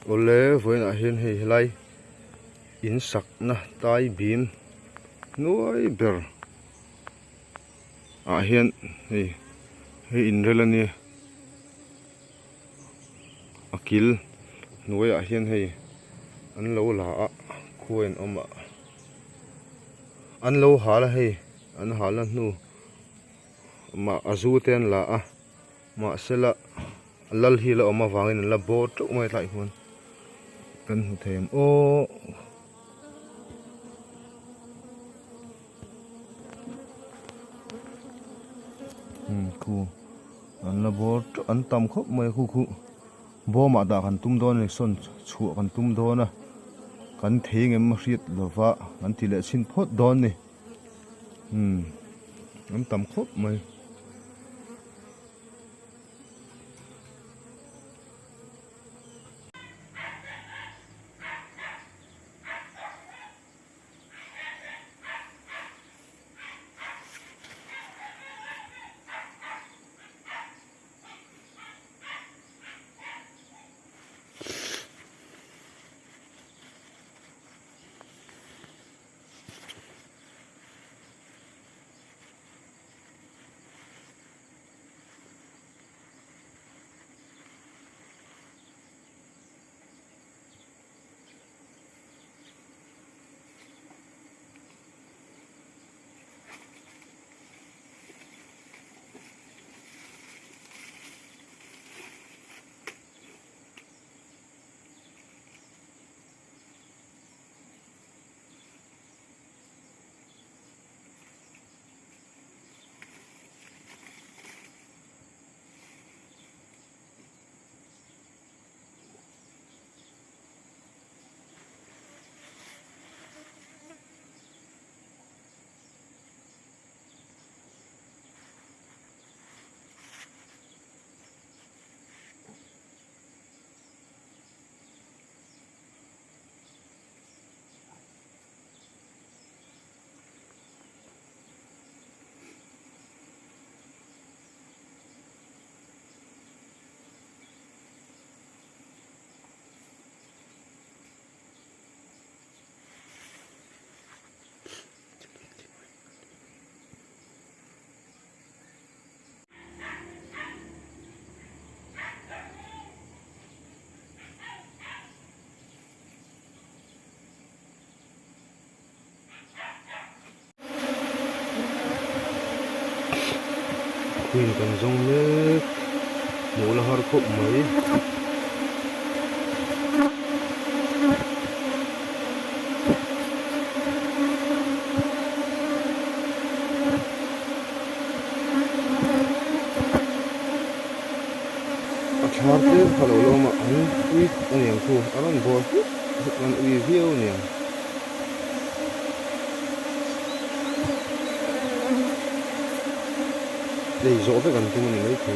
ole voi na hian hei helai in sak na tai bim nuai ber hian hei in relani akil nuai hian hei an lo la a khuan oma an lo hala hei an hala nu ma azu ten la a ma sela lal hi la oma wangin la bo tuk mai lai hun kan hu them o khu an la bo an tam khop mai khu khu bo ma da kan tum don son chu kan tum don na kan theng em riat lova an ti le chin phot don ni an tam khop mai Queen kan zong le mo la har khop mai acharte phalo lo ma an ui aniang thu aran bo an ui viau niang đây rõ với gần tôi này thì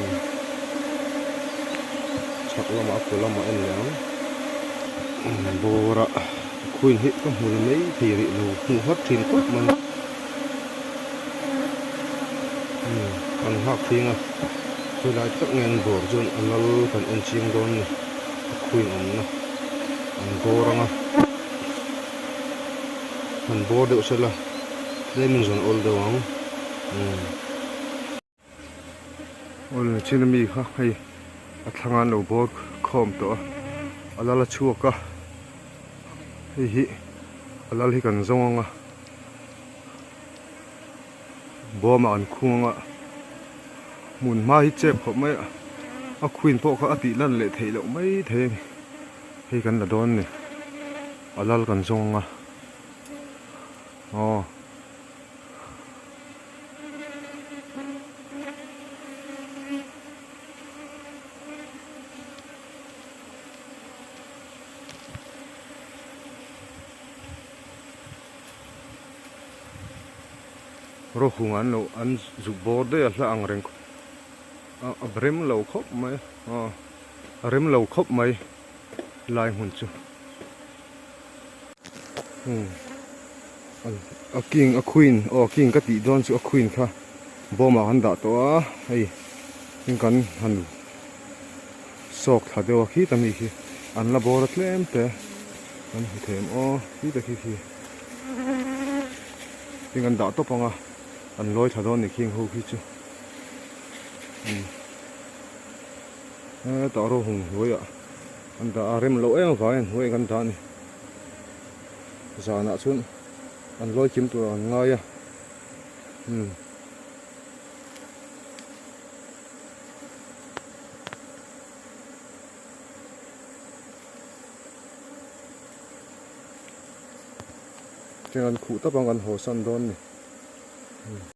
chắc là mà của mà anh léo bồ ra khuyên hết các mùi mấy thì bị lù không hết trên tốt mà còn học thì à tôi lại chắc ngang bồ rồi anh lo còn anh chim đón này khuyên ông nè anh bồ ra mà anh bồ được sẽ là đây mình dọn ôn đầu không ol chinami kha hei athangan lo bor khom to alala chuaka hi alal hi kan zonga boma an khunga mun ma hi chep kho mai a khuin po kha ati lan le thei lo mai the hei kan la don ni alal kan zonga ro khungan lo an zu bor de la ang reng a brem lo khop mai rem lo khop mai lai hun chu a king a queen king ka ti don chu a queen kha boma han da to a hei king kan han sok tha de khi tami khi an la bor tlem te an hi them o hi ta khi ting an da to panga an loi thadon ni king ho khi chu ta ro hung hoya an da arem lo em vain hoi kan da ni zana chun an loi kim tu an nga ya Jangan ku tapang kan hosan don ni